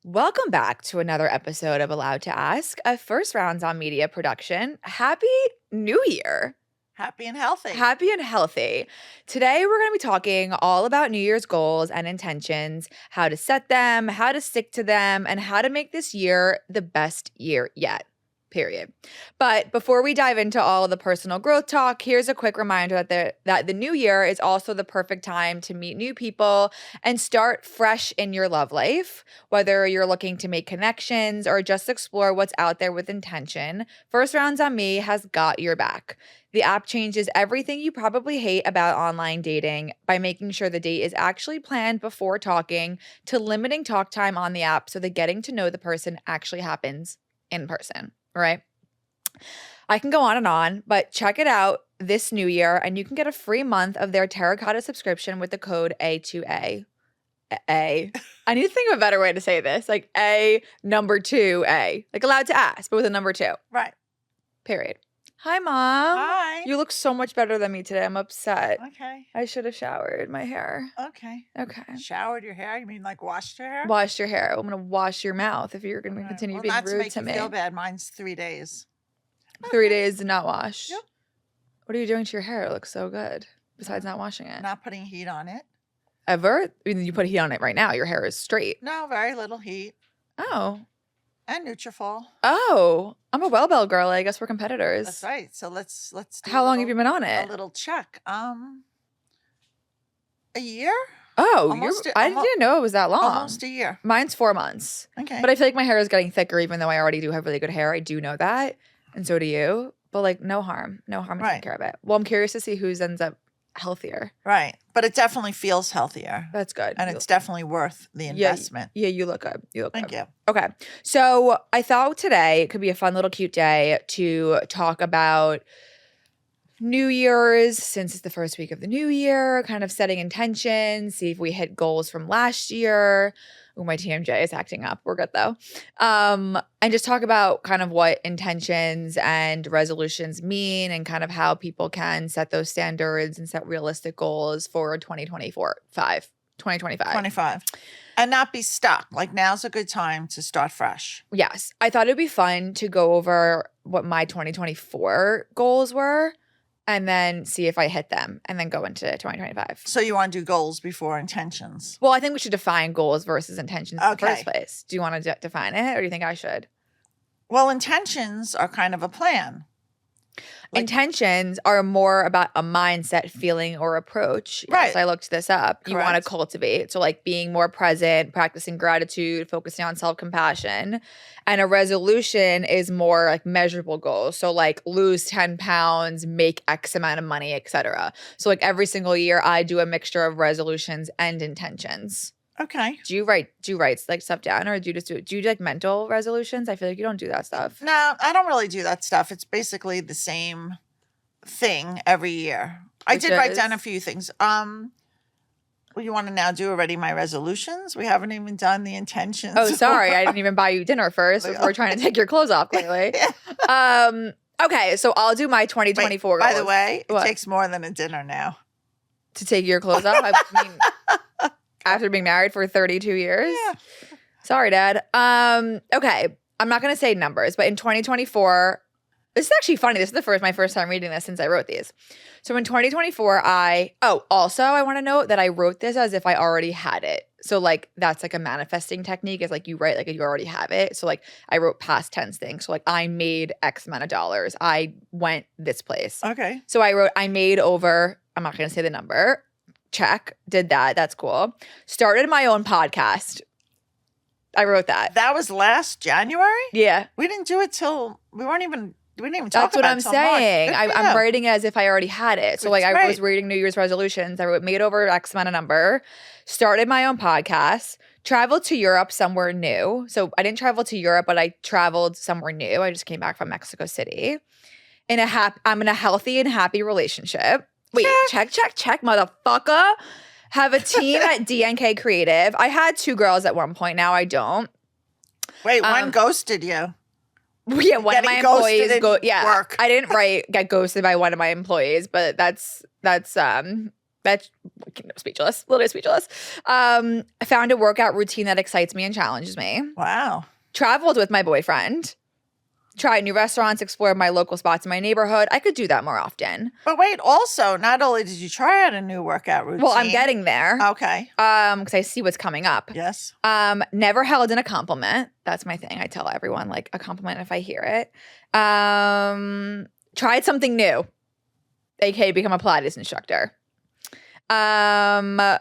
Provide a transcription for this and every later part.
Welcome back to another episode of Allowed to Ask, a First Rounds on Media production. Happy New Year. Happy and healthy. Happy and healthy. Today, we're going to be talking all about New Year's goals and intentions, how to set them, how to stick to them, and how to make this year the best year yet. Period. But before we dive into all the personal growth talk, here's a quick reminder that the new year is also the perfect time to meet new people and start fresh in your love life. Whether you're looking to make connections or just explore what's out there with intention, First Rounds on Me has got your back. The app changes everything you probably hate about online dating by making sure the date is actually planned before talking, to limiting talk time on the app so that getting to know the person actually happens in person. Right? I can go on, but check it out this new year and you can get a free month of their Terracotta subscription with the code A2A. I need to think of a better way to say this. Like number 2A. Like allowed to ask, but with a number 2. Right. Period. Hi, Mom. Hi. You look so much better than me today. I'm upset. Okay. I should have showered my hair. Okay. Showered your hair? You mean like washed your hair? Washed your hair. I'm going to wash your mouth if you're going to continue being rude to me. Not to make you feel bad. Mine's 3 days. 3 days to not wash? Yep. What are you doing to your hair? It looks so good. Besides not washing it. Not putting heat on it. Ever? I mean, you put heat on it right now. Your hair is straight. No, very little heat. Oh. And Nutrafol. Oh. I'm a Well girl. I guess we're competitors. That's right. So let's do How long have you been on it? A little check. A year? Oh, I didn't know it was that long. Almost a year. Mine's 4 months. Okay. But I feel like my hair is getting thicker, even though I already do have really good hair. I do know that. And so do you. But like, no harm. No harm in taking care of it. Well, I'm curious to see whose ends up healthier. Right. But it definitely feels healthier. That's good. And it's definitely worth the investment. Yeah, you look good. Thank you. Okay. So I thought today could be a fun little cute day to talk about New Year's, since it's the first week of the new year, kind of setting intentions, see if we hit goals from last year. Oh, my TMJ is acting up. We're good though. And just talk about kind of what intentions and resolutions mean and kind of how people can set those standards and set realistic goals for 2025. And not be stuck. Like, now's a good time to start fresh. Yes. I thought it'd be fun to go over what my 2024 goals were and then see if I hit them and then go into 2025. So you want to do goals before intentions? Well, I think we should define goals versus intentions in the first place. Do you want to define it, or do you think I should? Well, intentions are kind of a plan. Intentions are more about a mindset, feeling, or approach. Right. Yes, I looked this up. Correct. You want to cultivate. So like being more present, practicing gratitude, focusing on self-compassion. And a resolution is more like measurable goals. So like lose 10 pounds, make X amount of money, etc. So like every single year I do a mixture of resolutions and intentions. Okay. Do you write like stuff down, or do you do like mental resolutions? I feel like you don't do that stuff. No, I don't really do that stuff. It's basically the same thing every year. I did write down a few things. Well, you want to now do already my resolutions? We haven't even done the intentions. Oh, sorry. I didn't even buy you dinner first before trying to take your clothes off, clearly. Okay, so I'll do my 2024 By goals. the way, it takes more than a dinner now. To take your clothes off? I mean, after being married for 32 years? Yeah. Sorry, Dad. Okay, I'm not going to say numbers, but in 2024, this is actually funny. This is my first time reading this since I wrote these. So in 2024, I want to note that I wrote this as if I already had it. So like that's like a manifesting technique, is like you write like you already have it. So like I wrote past tense things. So like I made X amount of dollars. I went this place. Okay. So I wrote I made over, I'm not going to say the number. Check. Did that. That's cool. Started my own podcast. I wrote that. That was last January? Yeah. We didn't do it till we didn't even talk That's what about I'm it till saying. March. I'm writing it as if I already had it. So like I was reading New Year's resolutions. I wrote made over X amount of number, started my own podcast, traveled to Europe somewhere new. So I didn't travel to Europe, but I traveled somewhere new. I just came back from Mexico City. I'm in a healthy and happy relationship. Wait, check, motherfucker. Have a team at DNK Creative. I had 2 girls at one point. Now I don't. Wait, one ghosted you. Yeah, one of my employees work. I didn't get ghosted by one of my employees, but that's That's speechless, literally speechless. I found a workout routine that excites me and challenges me. Wow. Traveled with my boyfriend. Tried new restaurants, explored my local spots in my neighborhood. I could do that more often. But wait, also, not only did you try out a new workout routine. Well, I'm getting there. Okay. Because I see what's coming up. Yes. Never held in a compliment. That's my thing. I tell everyone like a compliment if I hear it. Tried something new, aka become a Pilates instructor. I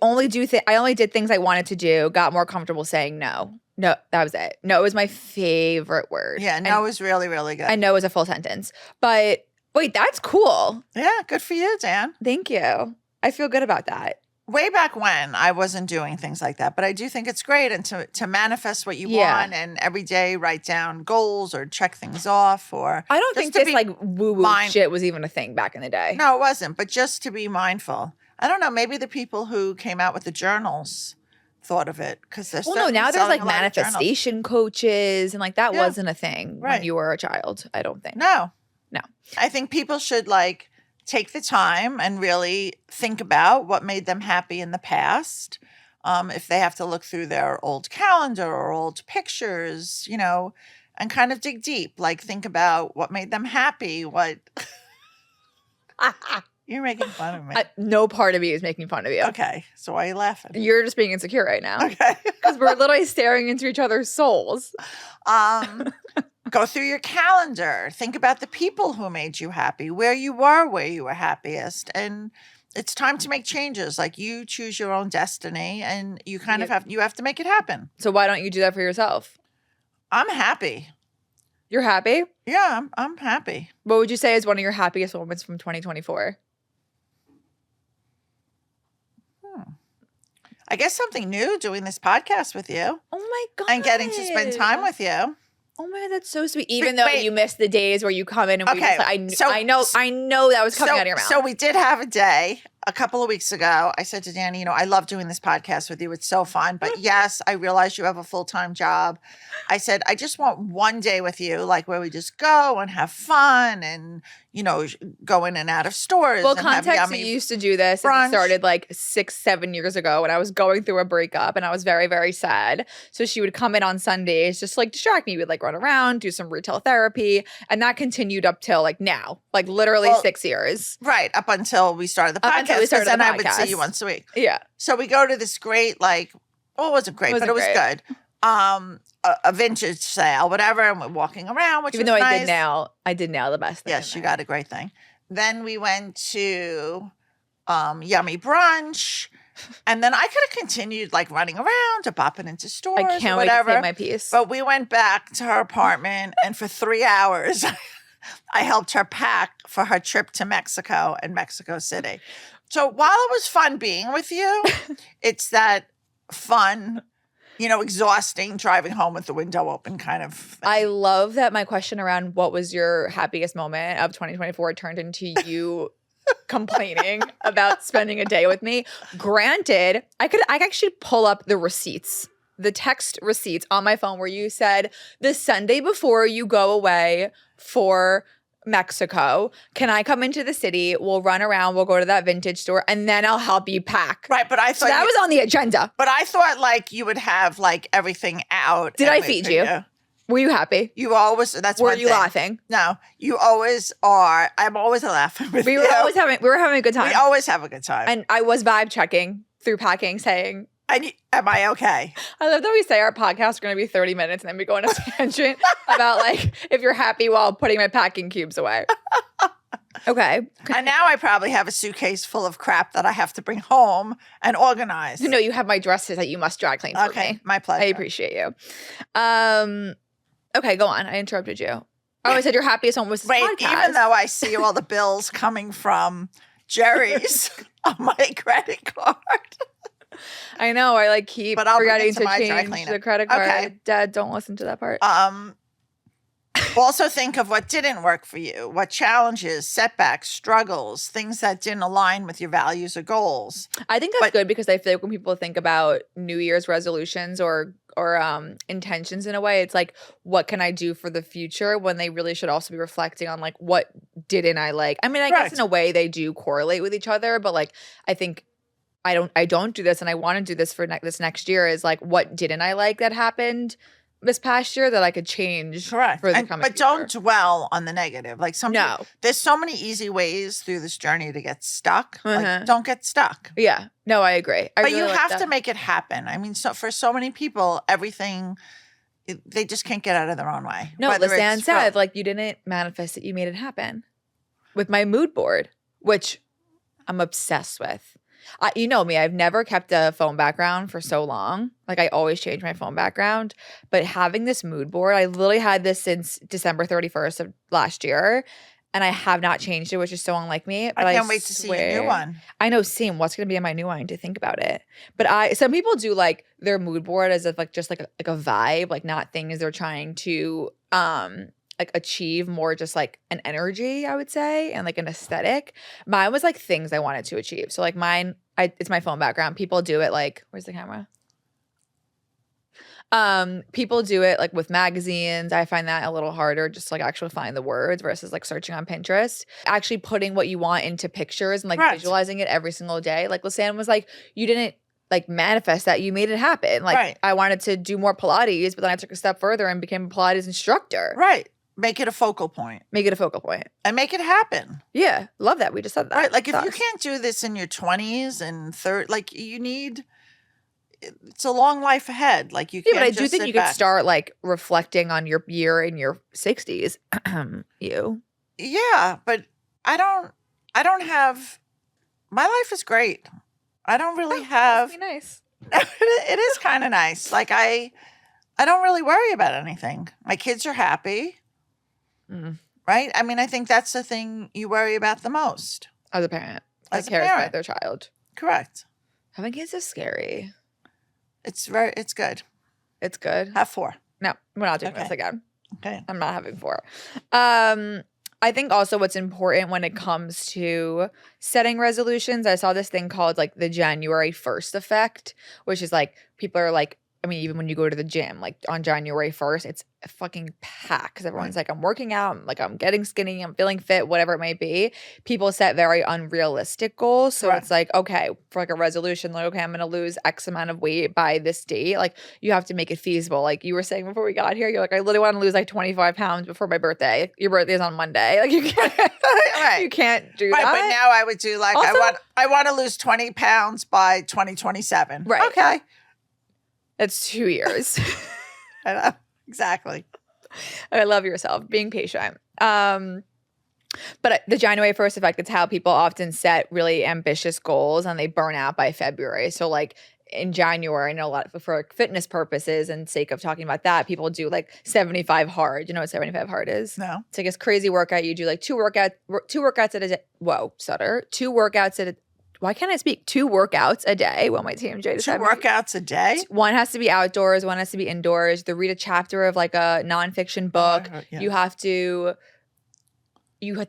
only did things I wanted to do. Got more comfortable saying no. No, that was it. No was my favorite word. Yeah, no is really, really good. I know is a full sentence. But wait, that's cool. Yeah, good for you, Dan. Thank you. I feel good about that. Way back when, I wasn't doing things like that, but I do think it's great, and to manifest what you want, and every day write down goals or check things off, or I don't think this like woo-woo shit was even a thing back in the day. No, it wasn't, but just to be mindful. I don't know, maybe the people who came out with the journals thought of it, because they're now there's like manifestation coaches, and like that wasn't a thing when you were a child, I don't think. No. I think people should like take the time and really think about what made them happy in the past. If they have to look through their old calendar or old pictures, and kind of dig deep, like think about what made them happy, what... You're making fun of me. No part of me is making fun of you. Okay. So why are you laughing? You're just being insecure right now. Okay. Because we're literally staring into each other's souls. Go through your calendar. Think about the people who made you happy, where you were happiest. And it's time to make changes. Like you choose your own destiny, and you kind of have to make it happen. So why don't you do that for yourself? I'm happy. You're happy? Yeah, I'm happy. What would you say is one of your happiest moments from 2024? I guess something new, doing this podcast with you. Oh my God. And getting to spend time with you. Oh my God, that's so sweet. Even though you miss the days where you come in and we just, I know that was coming out of your mouth. So we did have a day a couple of weeks ago. I said to Danny, I love doing this podcast with you. It's so fun. But yes, I realize you have a full-time job. I said, I just want one day with you, like where we just go and have fun and, go in and out of stores. Well, and context, you used to do this. And it started like 6-7 years ago when I was going through a breakup and I was very, very sad. So she would come in on Sundays, just like distract me. We'd like run around, do some retail therapy. And that continued up till like now, like literally 6 years. Right. Up until we started the podcast. And I would see you once a week. Yeah. So we go to this great, it wasn't great, but it was good. A vintage sale, whatever, and we're walking around, which even was though nice. I did nail the best thing. Yes, you got a great thing. Then we went to Yummy Brunch, and then I could have continued running around to popping into stores. I can't wait to say my piece. But we went back to her apartment, and for 3 hours, I helped her pack for her trip to Mexico and Mexico City. So while it was fun being with you, it's that fun, exhausting driving home with the window open kind of thing. I love that my question around what was your happiest moment of 2024 turned into you complaining about spending a day with me. Granted, I could actually pull up the receipts, the text receipts on my phone where you said the Sunday before you go away for Mexico, can I come into the city? We'll run around. We'll go to that vintage store, and then I'll help you pack. Right, but I thought that was on the agenda. But I thought you would have everything out. Did I feed you? Were you happy? You always. That's were one you thing. laughing? No, you always are. I'm always laughing with you. We were having a good time. We always have a good time. And I was vibe checking through packing, saying, am I okay? I love that we say our podcast are going to be 30 minutes and then we go on a tangent about if you're happy while putting my packing cubes away. Okay. And now I probably have a suitcase full of crap that I have to bring home and organize. No, you have my dresses that you must dry clean for me. My pleasure. I appreciate you. Okay, go on. I interrupted you. Oh, I said your happiest moment was this podcast. Even though I see all the bills coming from Jerry's on my credit card. I know. I keep forgetting to change the credit card. Okay. Dad, don't listen to that part. Also think of what didn't work for you, what challenges, setbacks, struggles, things that didn't align with your values or goals. I think that's good because I feel like when people think about New Year's resolutions or intentions in a way, it's like, what can I do for the future, when they really should also be reflecting on like, what didn't I like? I mean, I guess in a way they do correlate with each other, but like, I think I don't do this and I want to do this for this next year is like, what didn't I like that happened this past year that I could change for the coming But future. Don't dwell on the negative. Like there's so many easy ways through this journey to get stuck. Like don't get stuck. Yeah. No, I agree. But really you have to make it happen. I mean, so for so many people, everything they just can't get out of their own way. No, Lisanne said, like, you didn't manifest it, you made it happen. With my mood board, which I'm obsessed with. You know me, I've never kept a phone background for so long. Like, I always change my phone background. But having this mood board, I literally had this since December 31st of last year. And I have not changed it, which is so unlike me. But I can't wait to see a new one. I know, same. What's going to be on my new one to think about it? But some people do like their mood board as if like just like a vibe, like not things they're trying to like achieve, more just like an energy, I would say, and like an aesthetic. Mine was like things I wanted to achieve. So like mine, it's my phone background. People do it like, where's the camera? People do it like with magazines. I find that a little harder just to like actually find the words versus like searching on Pinterest. Actually putting what you want into pictures and like visualizing it every single day. Like Lisanne was like, you didn't like manifest that, you made it happen. Like I wanted to do more Pilates, but then I took a step further and became a Pilates instructor. Right. Make it a focal point. Make it a focal point. And make it happen. Yeah. Love that. We just said that. Right. Like if you can't do this in your 20s and 30s, like you need, it's a long life ahead. Like you can't. Yeah, but I do think you could start like reflecting on your year in your 60s. You. Yeah, but I don't have, my life is great. I don't really have. That'd be nice. It is kind of nice. Like I don't really worry about anything. My kids are happy. Right? I mean, I think that's the thing you worry about the most. As a parent. As cares about their child. Correct. Having kids is scary. It's good. It's good. Have 4. No, we're not doing this again. Okay. I'm not having 4. I think also what's important when it comes to setting resolutions, I saw this thing called like the January 1st effect, which is like people are like, I mean, even when you go to the gym, like on January 1st, it's a fucking pack because everyone's like, I'm working out, I'm getting skinny, I'm feeling fit, whatever it may be. People set very unrealistic goals. So it's like, okay, for like a resolution, like, okay, I'm going to lose X amount of weight by this date. Like you have to make it feasible. Like you were saying before we got here, you're like, I literally want to lose like 25 pounds before my birthday. Your birthday is on Monday. Like you can't, you can't do that. But now I would do like, also, I want to lose 20 pounds by 2027. Right. Okay. It's 2 years. I know. Exactly. I love yourself, being patient. But the January 1st effect, it's how people often set really ambitious goals and they burn out by February. So like in January, I know a lot for like fitness purposes and sake of talking about that, people do like 75 hard. You know what 75 hard is? No. It's like this crazy workout. You do like two workouts at a day. Whoa, stutter. 2 workouts at a Why can't I speak? 2 workouts a day. Well, my TMJ 2 workouts a day? One has to be outdoors. One has to be indoors. To read a chapter of like a nonfiction book. You have to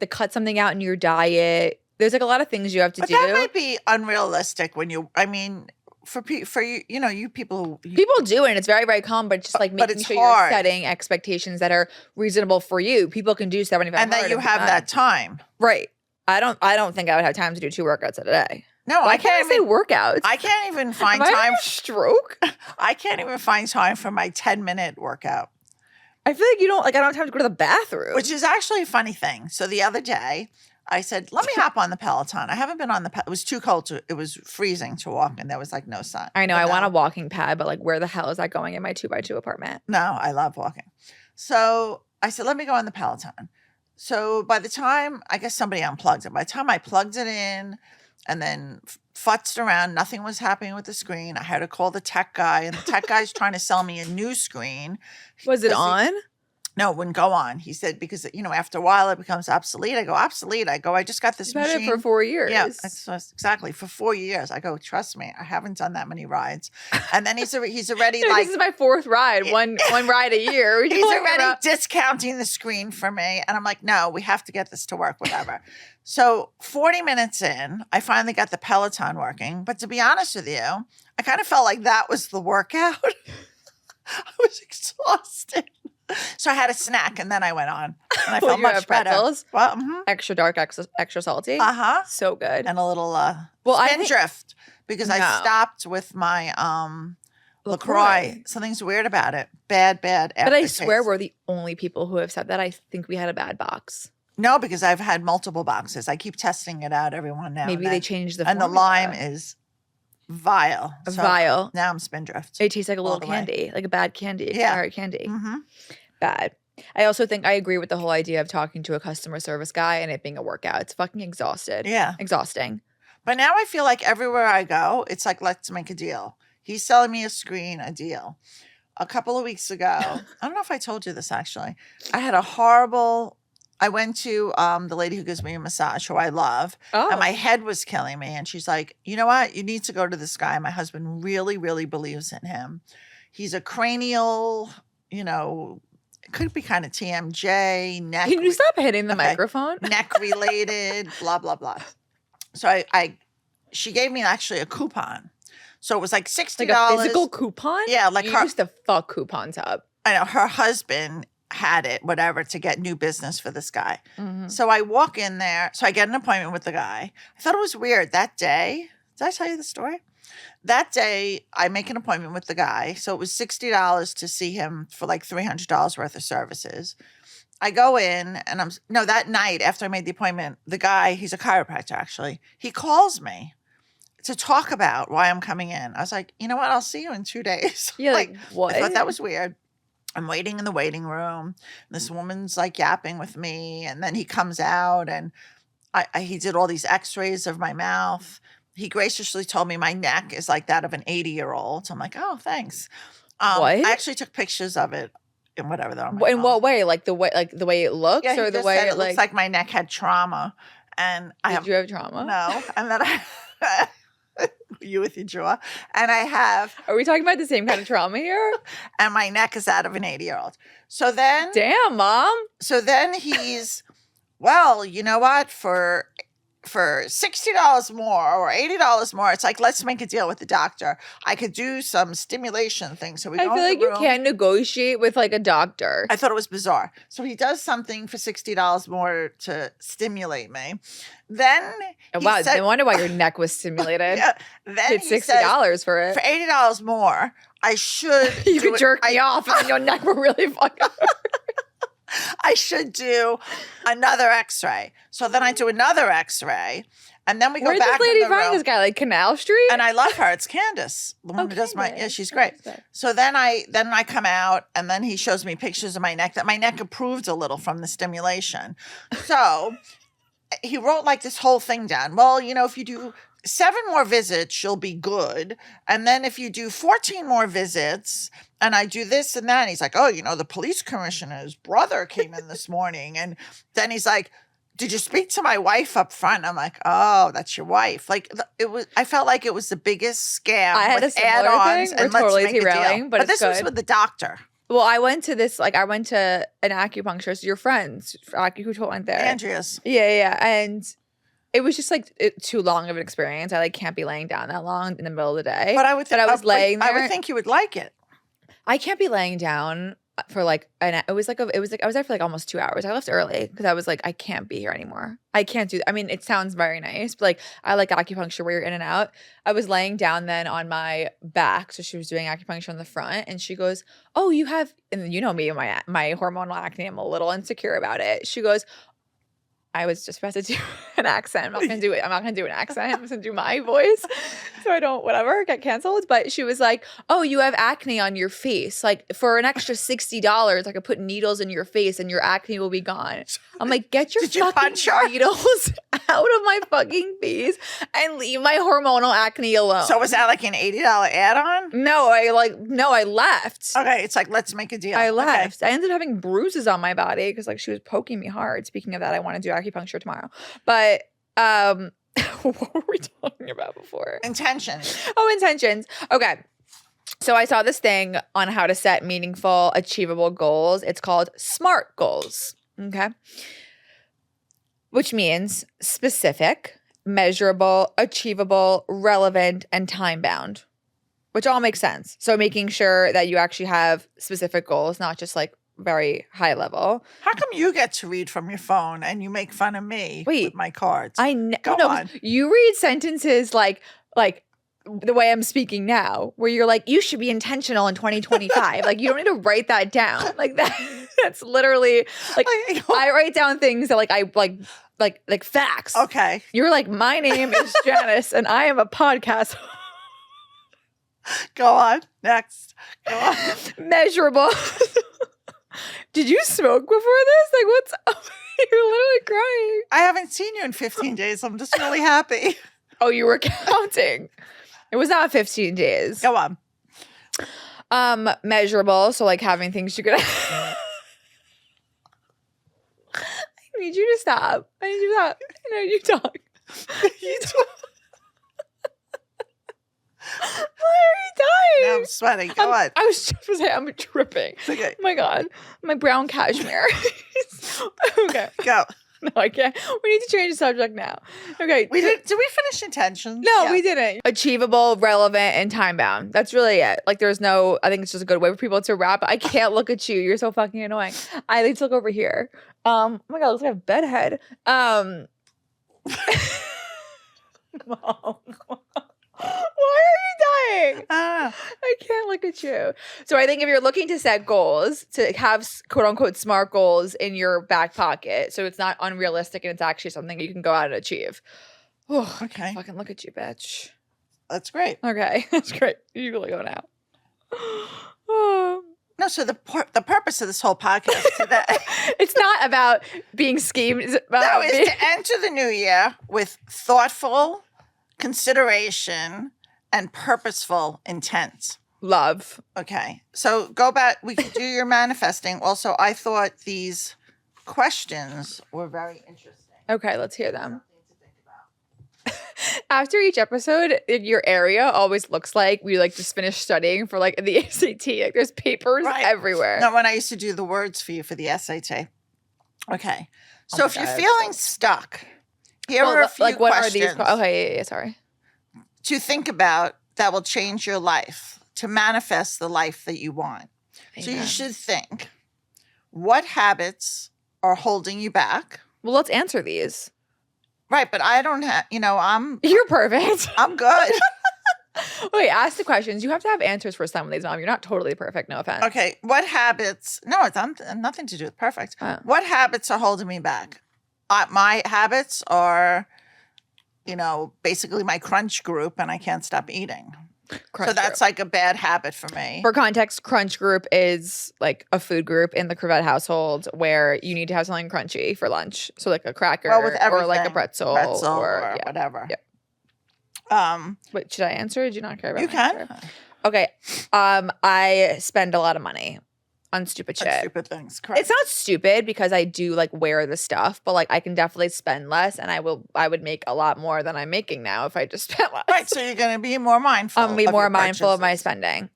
cut something out in your diet. There's like a lot of things you have to do. That might be unrealistic when you, I mean, for you, you know, you people. People do it and it's very, very common, but just like making sure you're setting expectations that are reasonable for you. People can do 75 and that you have that time. Right. I don't think I would have time to do 2 workouts a day. No, I can't say workouts. I can't even find time. time. Stroke. I can't even find time for my 10-minute workout. I feel like I don't have time to go to the bathroom. Which is actually a funny thing. So the other day, I said, let me hop on the Peloton. I haven't been on the Peloton. It was too cold. It was freezing to walk and there was like no sun. I know. I want a walking pad, but like where the hell is that going in my 2x2 apartment? No, I love walking. So I said, let me go on the Peloton. So by the time, I guess somebody unplugged it. By the time I plugged it in and then futzed around, nothing was happening with the screen. I had to call the tech guy and the tech guy's trying to sell me a new screen. Was it on? No, it wouldn't go on. He said, because, after a while it becomes obsolete. I go, obsolete. I go, I just got this You've had machine. it for 4 years. Yeah, exactly. For 4 years. I go, trust me, I haven't done that many rides. And then he's already like, this is my 4th ride, one ride a year. He's already discounting the screen for me. And I'm like, no, we have to get this to work, whatever. So 40 minutes in, I finally got the Peloton working. But to be honest with you, I kind of felt like that was the workout. I was exhausted. So I had a snack and then I went on. And I felt much better. Pretzels? Well, extra dark, extra salty. So good. And a little Spindrift, because I stopped with my LaCroix. Something's weird about it. Bad aftertaste. But I swear we're the only people who have said that. I think we had a bad box. No, because I've had multiple boxes. I keep testing it out every one now. Maybe they changed the and formula. The lime is vile. Vile. Now I'm Spindrift. It tastes like a little candy, like a bad candy, expired candy. Mm-hmm. Bad. I also think I agree with the whole idea of talking to a customer service guy and it being a workout. It's fucking exhausting. But now I feel like everywhere I go, it's like, let's make a deal. He's selling me a screen, a deal. A couple of weeks ago, I don't know if I told you this actually. I went to the lady who gives me a massage, who I love, and my head was killing me. And she's like, you know what? You need to go to this guy. My husband really, really believes in him. He's a cranial, it could be kind of TMJ, neck. Can you stop hitting the microphone? Neck related, blah, blah, blah. So she gave me actually a coupon. So it was like $60. Like a physical coupon? Yeah. Like you used to fuck coupons up. I know. Her husband had it, whatever, to get new business for this guy. Mm-hmm. So I walk in there. So I get an appointment with the guy. I thought it was weird that day. Did I tell you the story? That day, I make an appointment with the guy. So it was $60 to see him for like $300 worth of services. I go in and that night after I made the appointment, the guy, he's a chiropractor actually, he calls me to talk about why I'm coming in. I was like, you know what? I'll see you in 2 days. Yeah, like what? I thought that was weird. I'm waiting in the waiting room. This woman's like yapping with me. And then he comes out and he did all these x-rays of my mouth. He graciously told me my neck is like that of an 80-year-old. So I'm like, oh, thanks. What? I actually took pictures of it and whatever. In what way? Like the way it looks, yeah, or the way it looks like my neck had trauma. And did you have trauma? No. And then you with your jaw. And I have. Are we talking about the same kind of trauma here? And my neck is that of an 80-year-old. So then. Damn, Mom. So then he's, well, you know what? For $60 more or $80 more, it's like, let's make a deal with the doctor. I could do some stimulation thing. So we go in the room. I feel like you can't negotiate with like a doctor. I thought it was bizarre. So he does something for $60 more to stimulate me. Then wow, I wonder why your neck was stimulated. Yeah. Then it's $60 for it. For $80 more, I should you could jerk me off and your neck will really fucking hurt. I should do another x-ray. So then I do another x-ray. And then we go back. Where did this lady find this guy? Like Canal Street? And I love her. It's Candace. The one who does she's great. So then I come out and then he shows me pictures of my neck that my neck improved a little from the stimulation. So he wrote like this whole thing down. Well, if you do 7 more visits, you'll be good. And then if you do 14 more visits and I do this and that, and he's like, oh, the police commissioner's brother came in this morning. And then he's like, did you speak to my wife up front? I'm like, oh, that's your wife. Like I felt like it was the biggest scam. I had a similar thing. We're totally derailing, but this was with the doctor. Well, I went to an acupuncturist, your friends, who went there. Andrea's. Yeah. And it was just like too long of an experience. I can't be laying down that long in the middle of the day. But I would think I was laying there. I would think you would like it. I can't be laying down for I was there for like almost 2 hours. I left early because I was like, I can't be here anymore. I can't do. I mean, it sounds very nice, but like I like acupuncture where you're in and out. I was laying down then on my back, so she was doing acupuncture on the front, and she goes, "Oh, you have," and you know me and my hormonal acne. I'm a little insecure about it. She goes, I was just about to do an accent. I'm not gonna do it. I'm not gonna do an accent. I'm just gonna do my voice, so I don't get canceled. But she was like, "Oh, you have acne on your face. Like for an extra $60, I could put needles in your face and your acne will be gone." I'm like, "Get your fucking needles out of my fucking face and leave my hormonal acne alone." So was that like an $80 add-on? No, I left. Okay, it's like, let's make a deal. I left. Okay. I ended up having bruises on my body because like she was poking me hard. Speaking of that, I want to do acupuncture tomorrow. But what were we talking about before? Intentions. Oh, intentions. Okay. So I saw this thing on how to set meaningful, achievable goals. It's called SMART goals. Okay. Which means specific, measurable, achievable, relevant, and time bound. Which all makes sense. So making sure that you actually have specific goals, not just like very high level. How come you get to read from your phone and you make fun of me with my cards? Go on. You read sentences like the way I'm speaking now, where you're like, you should be intentional in 2025. Like you don't need to write that down. Like that. That's literally like I write down things that I like facts. Okay. You're like, my name is Janice and I am a podcast. Go on. Next. Go on. Measurable. Did you smoke before this? Like, what's up? You're literally crying. I haven't seen you in 15 days. I'm just really happy. Oh, you were counting. It was not 15 days. Go on. Measurable. So like having things you could. I need you to stop. I need you to stop. I know you talk. You talk. Why are you dying? Now I'm sweating. Go on. I was just going to say I'm dripping. Okay. Oh my God. My brown cashmere. Okay. Go. No, I can't. We need to change the subject now. Okay. Did we finish intentions? No, we didn't. Achievable, relevant, and time bound. That's really it. Like there's no, I think it's just a good way for people to wrap. I can't look at you. You're so fucking annoying. I need to look over here. Oh my God, it looks like a bedhead. Mom. Why are you dying? I can't look at you. So I think if you're looking to set goals, to have quote unquote SMART goals in your back pocket, so it's not unrealistic and it's actually something you can go out and achieve. Oh, okay. Fucking look at you, bitch. That's great. Okay, that's great. You can go now. Oh. No, so the purpose of this whole podcast today, it's not about being schemed. It's about is to enter the new year with thoughtful consideration and purposeful intent. Love. Okay. So go back. We can do your manifesting. Also, I thought these questions were very interesting. Okay, let's hear them. After each episode, your area always looks like we just finished studying for the SAT. Like there's papers everywhere. No, when I used to do the words for you for the SAT. Okay. So if you're feeling stuck, here are a few what questions. Are these? Okay, yeah, sorry. To think about that will change your life, to manifest the life that you want. Amen. So you should think, what habits are holding you back? Well, let's answer these. Right, but I don't have, You're perfect. I'm good. Wait, ask the questions. You have to have answers for some of these, Mom. You're not totally perfect, no offense. Okay, what habits, no, it's nothing to do with perfect. Oh. What habits are holding me back? My habits are, basically my crunch group, and I can't stop eating. So that's like a bad habit for me. For context, crunch group is like a food group in the Crevette household where you need to have something crunchy for lunch. So like a cracker or like a pretzel or whatever. Yeah. Wait, should I answer? Did you not care about You can. Answer? Okay. I spend a lot of money on stupid shit. Stupid things. Correct. It's not stupid because I do wear the stuff, but I can definitely spend less, and I would make a lot more than I'm making now if I just spent less. Right. So you're going to be more mindful. I'm going to be more mindful of my spending.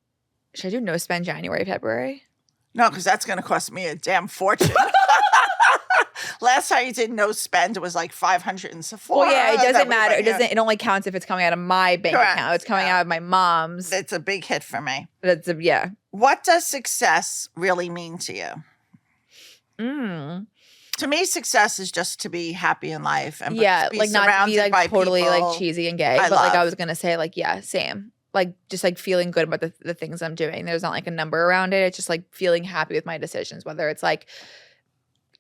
Should I do no spend January, February? No, because that's going to cost me a damn fortune. Last time you did no spend, it was like $500 in Sephora. Well, yeah, it doesn't matter. It only counts if it's coming out of my bank account. It's coming out of my mom's. It's a big hit for me. Yeah. What does success really mean to you? To me, success is just to be happy in life and not to be totally people cheesy and gay. But I was gonna say same. Just feeling good about the things I'm doing. There's not a number around it. It's just feeling happy with my decisions, whether it's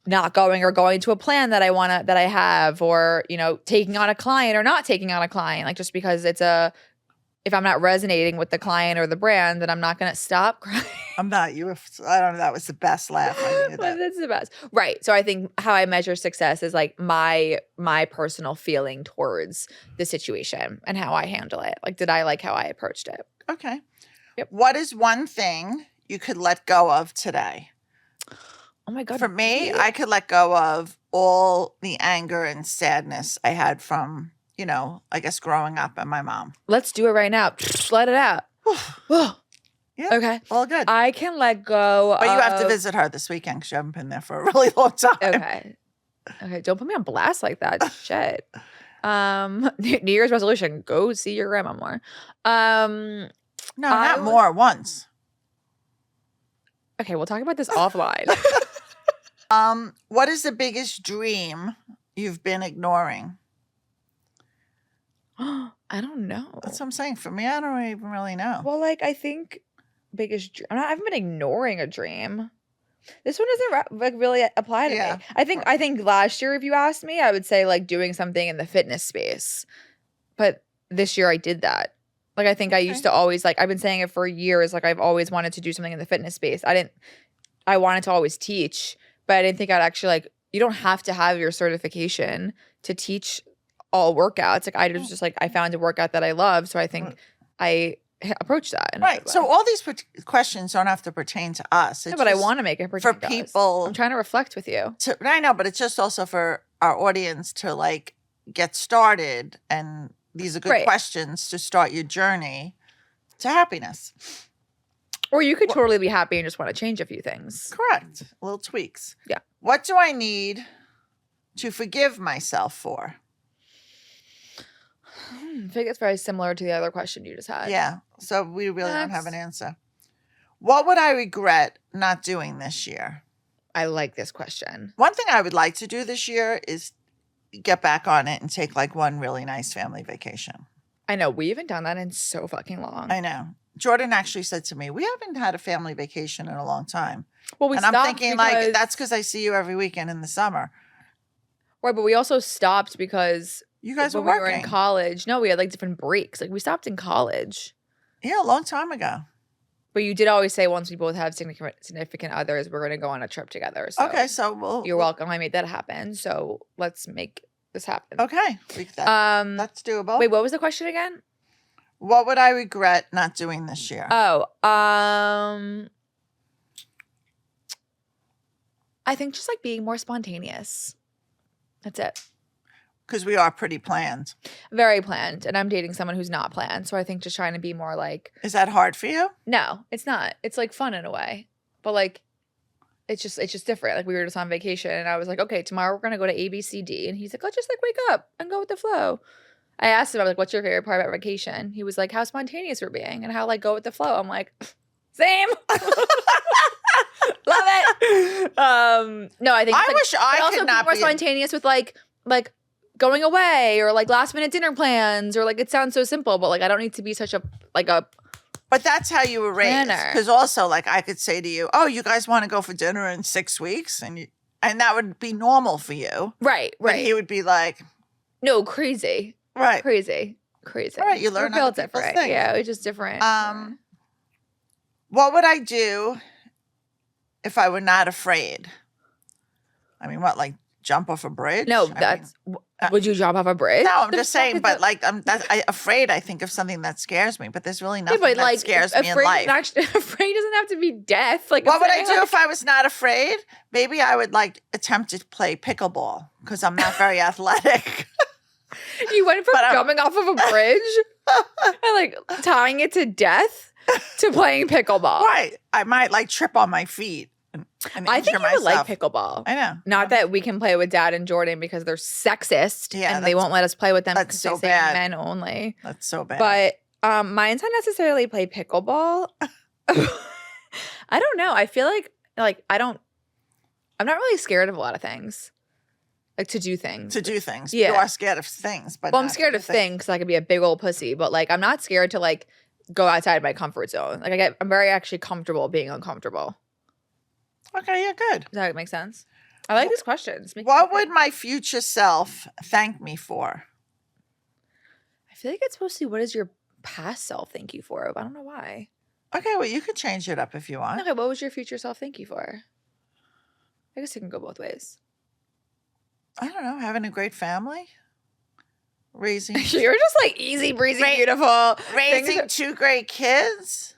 not going or going to a plan that I have, or, you know, taking on a client or not taking on a client. Like, just because if I'm not resonating with the client or the brand, then I'm not going to stop crying. I'm not. I don't know. That was the best laugh. I knew that. That's the best. Right. So I think how I measure success is like my personal feeling towards the situation and how I handle it. Like, did I like how I approached it? Okay. Yep. What is one thing you could let go of today? Oh my God. For me, really? I could let go of all the anger and sadness I had from, you know, I guess growing up and my mom. Let's do it right now. Let it out. Yeah. Okay. All good. I can let go But you have to visit her this weekend because you haven't been there for a really long time. Okay. Okay. Don't put me on blast like that. Shit. New Year's resolution, go see your grandma more. No, not more, once. Okay, we'll talk about this offline. What is the biggest dream you've been ignoring? I don't know. That's what I'm saying. For me, I don't even really know. Well, like, I think biggest dream. I haven't been ignoring a dream. This one doesn't like really apply to me. I think last year, if you asked me, I would say like doing something in the fitness space. But this year I did that. Like, I think I used to always, like, I've been saying it for years. Like, I've always wanted to do something in the fitness space. I wanted to always teach, but I didn't think I'd actually, like, you don't have to have your certification to teach all workouts. Like, I was just like, I found a workout that I love. So I think I approached that. Right. So all these questions don't have to pertain to us. No, but I want to make it pertain for to people. Us. I'm trying to reflect with you. I know, but it's just also for our audience to like get started, and these are good questions to start your journey to happiness. Or you could totally be happy and just want to change a few things. Correct. Little tweaks. Yeah. What do I need to forgive myself for? I think it's very similar to the other question you just had. Yeah. So we really don't have an answer. What would I regret not doing this year? I like this question. One thing I would like to do this year is get back on it and take like one really nice family vacation. I know. We haven't done that in so fucking long. I know. Jordan actually said to me, we haven't had a family vacation in a long time. Well, and I'm thinking like, that's because I see you every weekend in the summer. Right. But we also stopped because you guys were when working. We were in college. No, we had like different breaks. Like, we stopped in college. Yeah, a long time ago. But you did always say once we both have significant others, we're going to go on a trip together. So okay, so you're welcome. I made that happen. So let's make this happen. Okay, that's doable. Wait, what was the question again? What would I regret not doing this year? Oh, I think just like being more spontaneous. That's it. Because we are pretty planned. Very planned. And I'm dating someone who's not planned. So I think just trying to be more like. Is that hard for you? No, it's not. It's like fun in a way. But like, it's just different. Like, we were just on vacation and I was like, okay, tomorrow we're going to go to ABCD. And he's like, let's just like wake up and go with the flow. I asked him, I was like, what's your favorite part about vacation? He was like, how spontaneous we're being and how like go with the flow. I'm like, same. Love it. No, I think I wish I could not be more spontaneous with like going away or like last minute dinner plans, or like, it sounds so simple, but like I don't need to be such a But that's how you were raised. Because also, like, I could say to you, "Oh, you guys want to go for dinner in 6 weeks," and that would be normal for you, right? But he would be like, "No, crazy, right? Crazy." All right, you learn other people's things. Yeah, it's just different. What would I do if I were not afraid? I mean, what, like jump off a bridge? No, would you jump off a bridge? No, I'm just saying. But like, afraid. I think of something that scares me, but there's really nothing that scares me in life. Afraid doesn't have to be death. Like, what would I do if I was not afraid? Maybe I would like attempt to play pickleball because I'm not very athletic. You went from jumping off of a bridge and like tying it to death to playing pickleball. Right. I might like trip on my feet. I think you would like pickleball. I know. Not that we can play with Dad and Jordan because they're sexist and they won't let us play with them because so they say men only. That's so bad. But mine's not necessarily play pickleball. I don't know. I feel like I'm not really scared of a lot of things. Like to do things. Yeah. You are scared of things. But I'm scared of things because I could be a big old pussy. But like, I'm not scared to like go outside my comfort zone. Like I'm very actually comfortable being uncomfortable. Okay, yeah, good. Does that make sense? I like these questions. What would my future self thank me for? I feel like it's supposed to be, what does your past self thank you for? I don't know why. Okay, well, you could change it up if you want. Okay, what was your future self thank you for? I guess it can go both ways. I don't know, having a great family, raising You're just like easy breezy, beautiful. raising two great kids.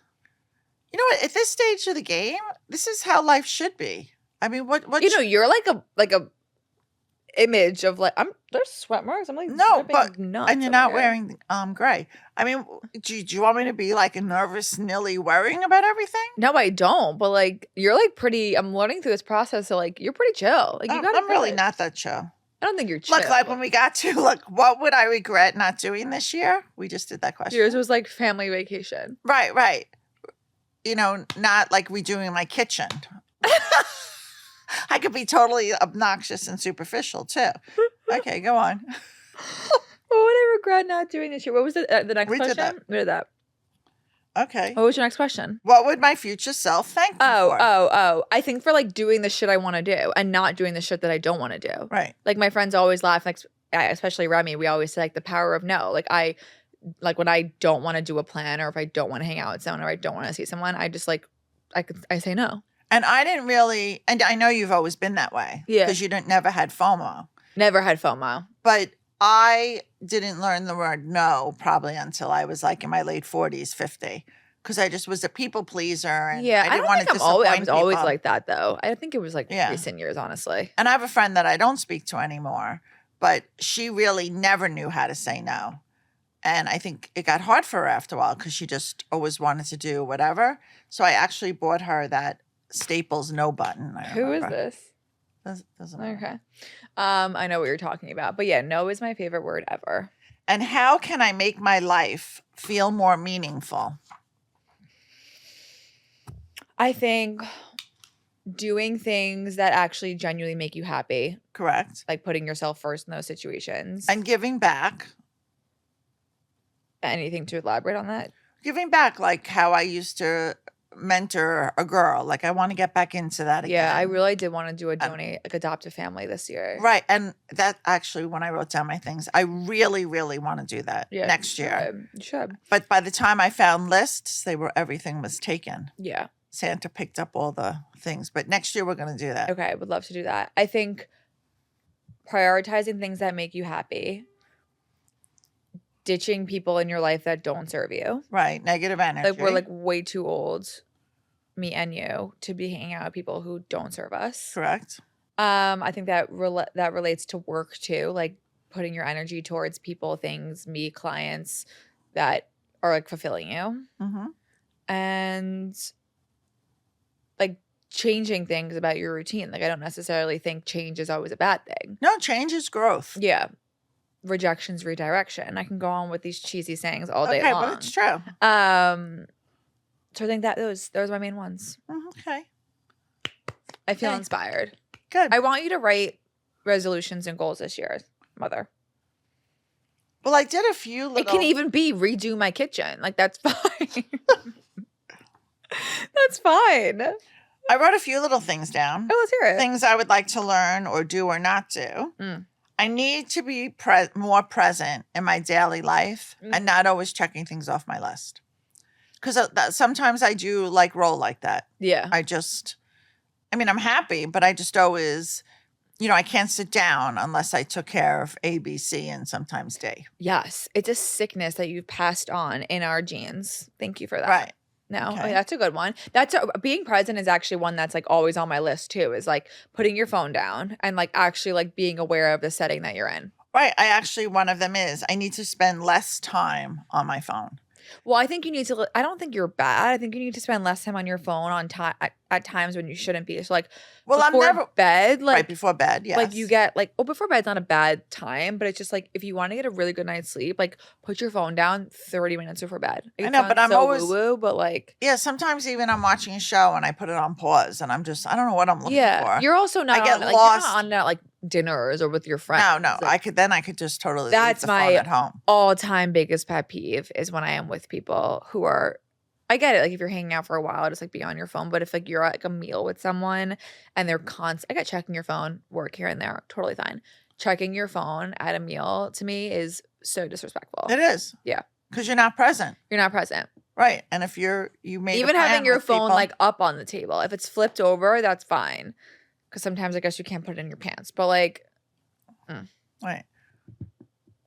You know what? At this stage of the game, this is how life should be. I mean, what you're like a image of like, there's sweat marks. I'm like, no, but nuts and you're not wearing gray. I mean, do you want me to be like a nervous Nilly worrying about everything? No, I don't. But like, you're like pretty. I'm learning through this process, so like, you're pretty chill. Like, I'm really not that chill. I don't think you're chill. Look, like when we got to what would I regret not doing this year? We just did that question. Yours was like family vacation. Right. You know, not like redoing my kitchen. I could be totally obnoxious and superficial too. Okay, go on. What would I regret not doing this year? What was the next question? We did that. Okay. What was your next question? What would my future self thank me for? Oh. I think for like doing the shit I want to do and not doing the shit that I don't want to do. Right. Like my friends always laugh, like especially Remy, we always say like the power of no. Like when I don't want to do a plan or if I don't want to hang out with someone or I don't want to see someone, I just like I say no. And I didn't really, and I know you've always been that way. Yeah. Because you never had FOMO. Never had FOMO. But I didn't learn the word no probably until I was like in my late 40s, 50. Because I just was a people pleaser. And yeah, I didn't want to disappoint I was always like that though. I think it was like recent years, honestly. And I have a friend that I don't speak to anymore, but she really never knew how to say no. And I think it got hard for her after a while because she just always wanted to do whatever. So I actually bought her that Staples no button. Who is this? Doesn't matter. Okay. I know what you're talking about. But yeah, no is my favorite word ever. And how can I make my life feel more meaningful? I think doing things that actually genuinely make you happy. Correct. Like putting yourself first in those situations. And giving back. Anything to elaborate on that? Giving back, like how I used to mentor a girl. Like I want to get back into that again. Yeah, I really did want to do adopt a family this year. Right. And that actually, when I wrote down my things, I really, really want to do that next year. You should. But by the time I found lists, everything was taken. Yeah. Santa picked up all the things. But next year we're going to do that. Okay, I would love to do that. I think prioritizing things that make you happy. Ditching people in your life that don't serve you. Right. Negative energy. Like we're like way too old, me and you, to be hanging out with people who don't serve us. Correct. I think that that relates to work too, like putting your energy towards people, things, clients that are like fulfilling you. Mm-hmm. And like changing things about your routine. Like I don't necessarily think change is always a bad thing. No, change is growth. Yeah. Rejection's redirection. I can go on with these cheesy sayings all day long. Okay, but it's true. So I think that those are my main ones. Okay. I feel inspired. Good. I want you to write resolutions and goals this year, Mother. Well, I did a few little... It can even be redo my kitchen. Like, that's fine. That's fine. I wrote a few little things down. Oh, let's hear it. Things I would like to learn or do or not do. I need to be more present in my daily life and not always checking things off my list. Because sometimes I do like roll like that. Yeah. I'm happy, but I just always, I can't sit down unless I took care of A, B, C, and sometimes D. Yes. It's a sickness that you've passed on in our genes. Thank you for that. Right. No, Okay. okay, that's a good one. Being present is actually one that's like always on my list too, is like putting your phone down and like actually like being aware of the setting that you're in. Right. one of them is I need to spend less time on my phone. Well, I think you need to, I don't think you're bad. I think you need to spend less time on your phone at times when you shouldn't be. So like before bed, like right before bed, yes. Like you get like, before bed's not a bad time, but it's just like if you want to get a really good night's sleep, like put your phone down 30 minutes before bed. I know, but I'm always woo-woo, but like sometimes even I'm watching a show and I put it on pause and I don't know what I'm looking for. You're also not I get on, lost. You're not on at like dinners or with your friends. No, like, I could just totally that's leave the phone at home. All-time biggest pet peeve is when I am with people who are, I get it. Like if you're hanging out for a while, just like be on your phone. But if like you're at like a meal with someone and they're I get checking your phone, work here and there, totally fine. Checking your phone at a meal to me is so disrespectful. It is. Yeah. Because you're not present. You're not present. Right. And if you made even a plan having your with phone people, like up on the table, if it's flipped over, that's fine. Because sometimes I guess you can't put it in your pants. But like, right.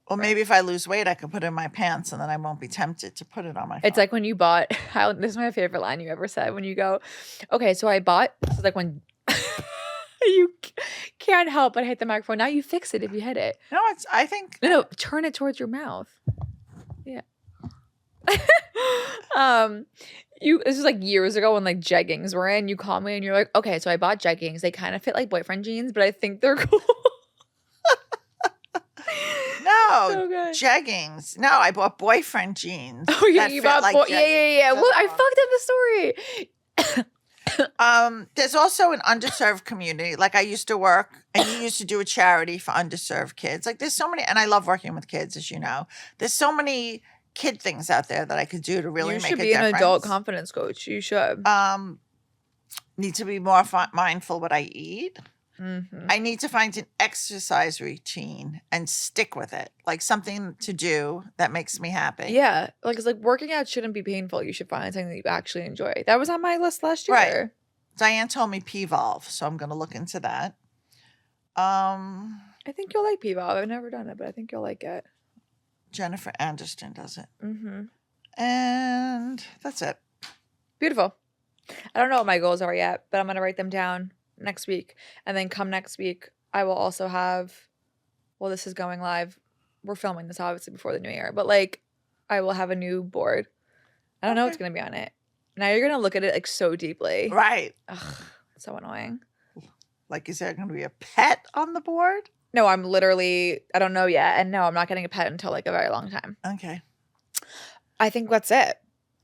Well, maybe if I lose weight, I could put it in my pants and then I won't be tempted to put it on my phone. It's like when you bought, this is my favorite line you ever said, when you go, okay, so I bought, this is like when you can't help but hit the microphone. Now you fix it if you hit it. No, I think. No, turn it towards your mouth. Yeah. This was like years ago when like jeggings were in. You called me and you're like, okay, so I bought jeggings. They kind of fit like boyfriend jeans, but I think they're cool. No, So good. jeggings. No, I bought boyfriend jeans. Oh yeah, you bought yeah. Well, I fucked up the story. There's also an underserved community. Like I used to work, and you used to do a charity for underserved kids. Like there's so many, and I love working with kids, as you know. There's so many kid things out there that I could do to really make a difference. You should be an adult confidence coach. You should. Need to be more mindful what I eat. Mm-hmm. I need to find an exercise routine and stick with it, like something to do that makes me happy. Yeah, like it's like working out shouldn't be painful. You should find something that you actually enjoy. That was on my list last year. Right. Diane told me P-Volve, so I'm going to look into that. I think you'll like P-Volve. I've never done it, but I think you'll like it. Jennifer Anderson does it. Mm-hmm. And that's it. Beautiful. I don't know what my goals are yet, but I'm going to write them down next week. And then come next week, I will also have, well, this is going live. We're filming this obviously before the new year, but like I will have a new board. I don't know what's going to be on it. Now you're going to look at it like so deeply. Right. Ugh, it's so annoying. Like, is there going to be a pet on the board? No, I don't know yet. And no, I'm not getting a pet until like a very long time. Okay. I think that's it.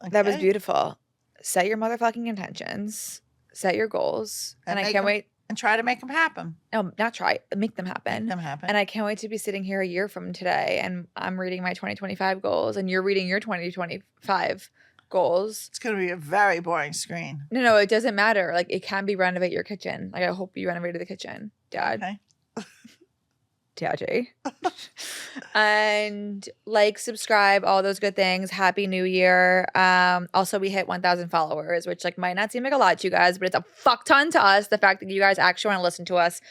Okay. That was beautiful. Set your motherfucking intentions. Set your goals. And I can't wait. And try to make them happen. No, not try. Make them happen. Make them happen. And I can't wait to be sitting here a year from today and I'm reading my 2025 goals and you're reading your 2025 goals. It's going to be a very boring screen. No, it doesn't matter. Like it can be renovate your kitchen. Like I hope you renovated the kitchen, Dad. Okay. Daddy. And like, subscribe, all those good things. Happy New Year. Also, we hit 1,000 followers, which like might not seem like a lot to you guys, but it's a fuck ton to us. The fact that you guys actually want to listen to us.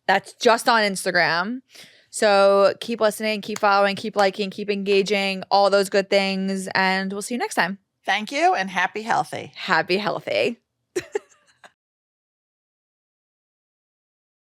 That's just on Instagram. So keep listening, keep following, keep liking, keep engaging, all those good things. And we'll see you next time. Thank you and happy healthy. Happy healthy.